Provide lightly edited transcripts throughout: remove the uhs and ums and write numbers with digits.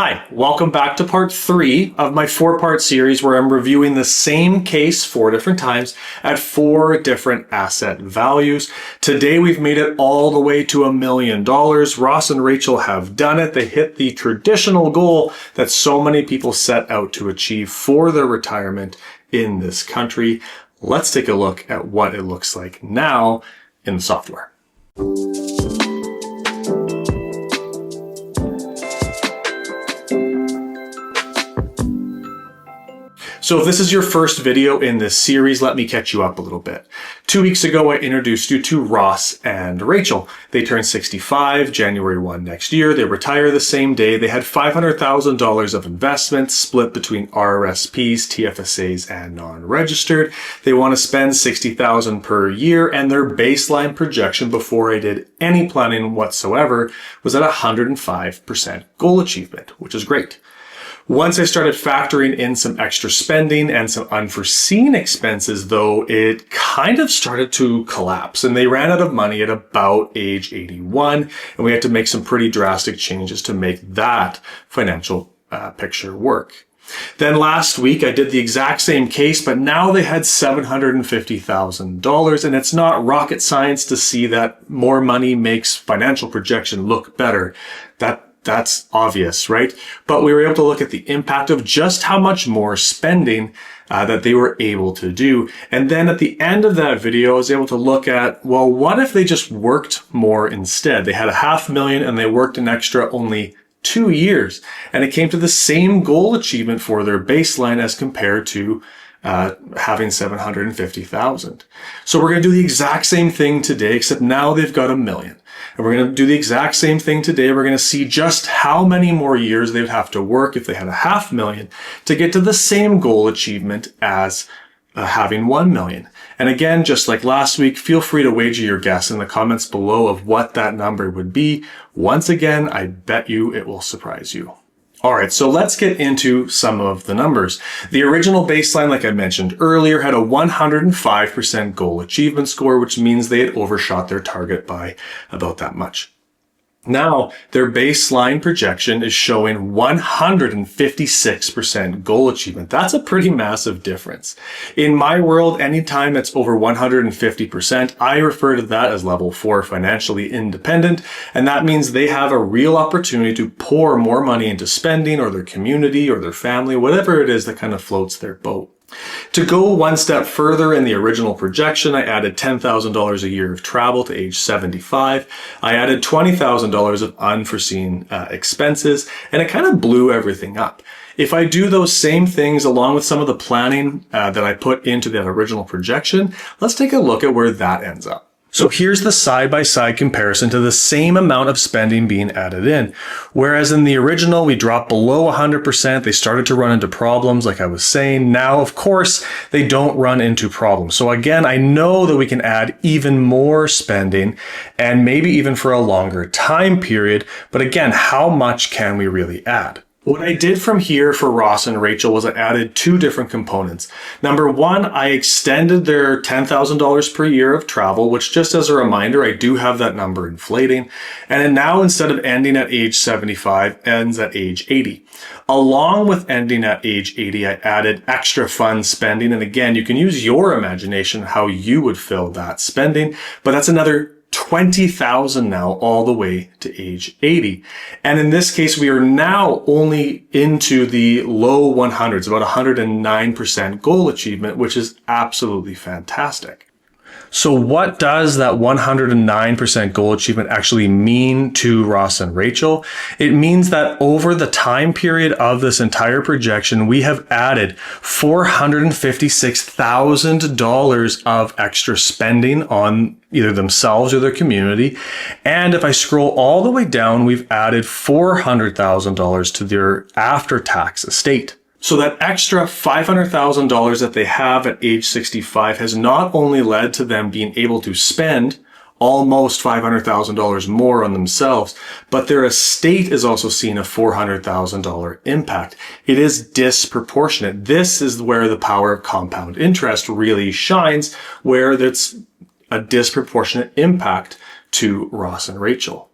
Hi, welcome back to part 3 of my 4-part series where I'm reviewing the same case 4 different times at 4 different asset values. Today we've made it all the way to $1 million. Ross and Rachel have done it. They hit the traditional goal that so many people set out to achieve for their retirement in this country. Let's take a look at what it looks like now in the software. So if this is your first video in this series, let me catch you up a little bit. 2 weeks ago, I introduced you to Ross and Rachel. They turned 65 January 1 next year. They retire the same day. They had $500,000 of investments split between RRSPs, TFSAs, and non-registered. They want to spend $60,000 per year, and their baseline projection before I did any planning whatsoever was at 105% goal achievement, which is great. Once I started factoring in some extra spending and some unforeseen expenses, though, it kind of started to collapse, and they ran out of money at about age 81, and we had to make some pretty drastic changes to make that financial picture work. Then last week, I did the exact same case, but now they had $750,000, and it's not rocket science to see that more money makes financial projection look better. That's obvious, right? But we were able to look at the impact of just how much more spending that they were able to do. And then at the end of that video, I was able to look at, well, what if they just worked more instead? They had $500,000 and they worked an extra only 2 years. And it came to the same goal achievement for their baseline as compared to having 750,000. So we're going to do the exact same thing today, except now they've got $1 million. And we're going to do the exact same thing today. We're going to see just how many more years they would have to work if they had $500,000 to get to the same goal achievement as having $1 million. And again, just like last week, feel free to wager your guess in the comments below of what that number would be. Once again, I bet you it will surprise you. All right, so let's get into some of the numbers. The original baseline, like I mentioned earlier, had a 105% goal achievement score, which means they had overshot their target by about that much. Now, their baseline projection is showing 156% goal achievement. That's a pretty massive difference. In my world, anytime it's over 150%, I refer to that as level 4 financially independent. And that means they have a real opportunity to pour more money into spending or their community or their family, whatever it is that kind of floats their boat. To go one step further in the original projection, I added $10,000 a year of travel to age 75. I added $20,000 of unforeseen expenses, and it kind of blew everything up. If I do those same things along with some of the planning that I put into that original projection, let's take a look at where that ends up. So here's the side-by-side comparison to the same amount of spending being added in. Whereas in the original, we dropped below 100%. They started to run into problems, like I was saying. Now, of course, they don't run into problems. So again, I know that we can add even more spending and maybe even for a longer time period. But again, how much can we really add? What I did from here for Ross and Rachel was I added 2 different components. Number 1, I extended their $10,000 per year of travel, which just as a reminder, I do have that number inflating. And then now instead of ending at age 75, ends at age 80. Along with ending at age 80, I added extra fund spending. And again, you can use your imagination how you would fill that spending, but that's another $20,000 now all the way to age 80. And in this case, we are now only into the low 100s, about 109% goal achievement, which is absolutely fantastic. So what does that 109% goal achievement actually mean to Ross and Rachel? It means that over the time period of this entire projection, we have added $456,000 of extra spending on either themselves or their community. And if I scroll all the way down, we've added $400,000 to their after-tax estate. So that extra $500,000 that they have at age 65 has not only led to them being able to spend almost $500,000 more on themselves, but their estate is also seeing a $400,000 impact. It is disproportionate. This is where the power of compound interest really shines, where it's a disproportionate impact to Ross and Rachel.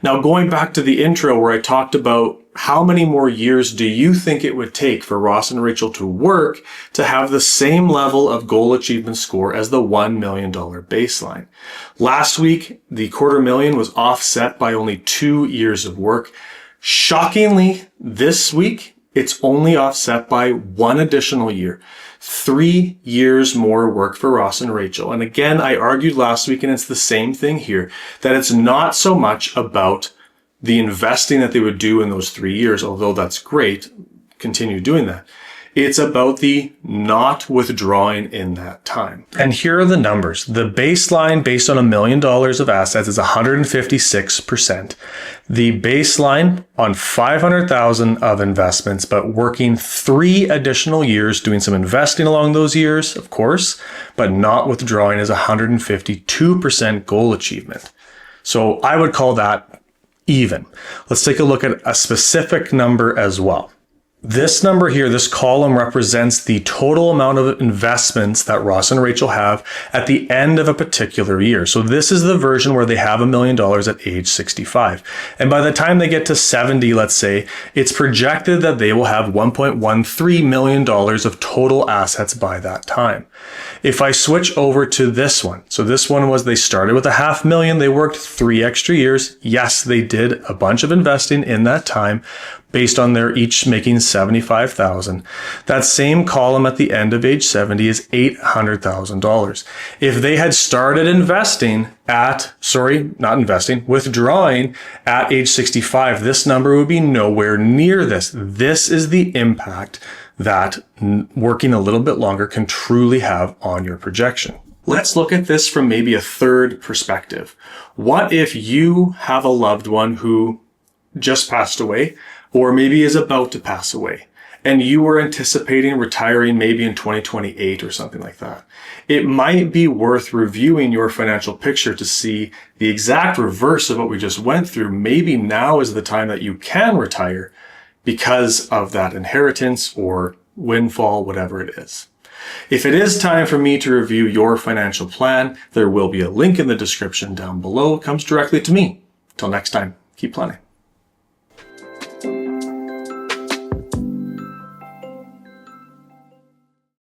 Now, going back to the intro where I talked about how many more years do you think it would take for Ross and Rachel to work to have the same level of goal achievement score as the $1 million baseline? Last week, the $250,000 was offset by only 2 years of work. Shockingly, this week, it's only offset by 1 additional year. 3 years more work for Ross and Rachel. And again, I argued last week, and it's the same thing here, that it's not so much about the investing that they would do in those 3 years, although that's great, continue doing that. It's about the not withdrawing in that time. And here are the numbers. The baseline based on $1 million of assets is 156%. The baseline on 500,000 of investments, but working 3 additional years, doing some investing along those years, of course, but not withdrawing is 152% goal achievement. So I would call that even. Let's take a look at a specific number as well. This number here, this column represents the total amount of investments that Ross and Rachel have at the end of a particular year. So this is the version where they have $1 million at age 65. And by the time they get to 70, let's say, it's projected that they will have $1.13 million of total assets by that time. If I switch over to this one, so this one was they started with $500,000, they worked 3 extra years. Yes, they did a bunch of investing in that time, based on their each making $75,000. That same column at the end of age 70 is $800,000. If they had started withdrawing at age 65, this number would be nowhere near this. This is the impact that working a little bit longer can truly have on your projection. Let's look at this from maybe a third perspective. What if you have a loved one who just passed away, or maybe is about to pass away, and you were anticipating retiring maybe in 2028 or something like that? It might be worth reviewing your financial picture to see the exact reverse of what we just went through. Maybe now is the time that you can retire because of that inheritance or windfall, whatever it is. If it is time for me to review your financial plan, there will be a link in the description down below. It comes directly to me. Till next time, keep planning.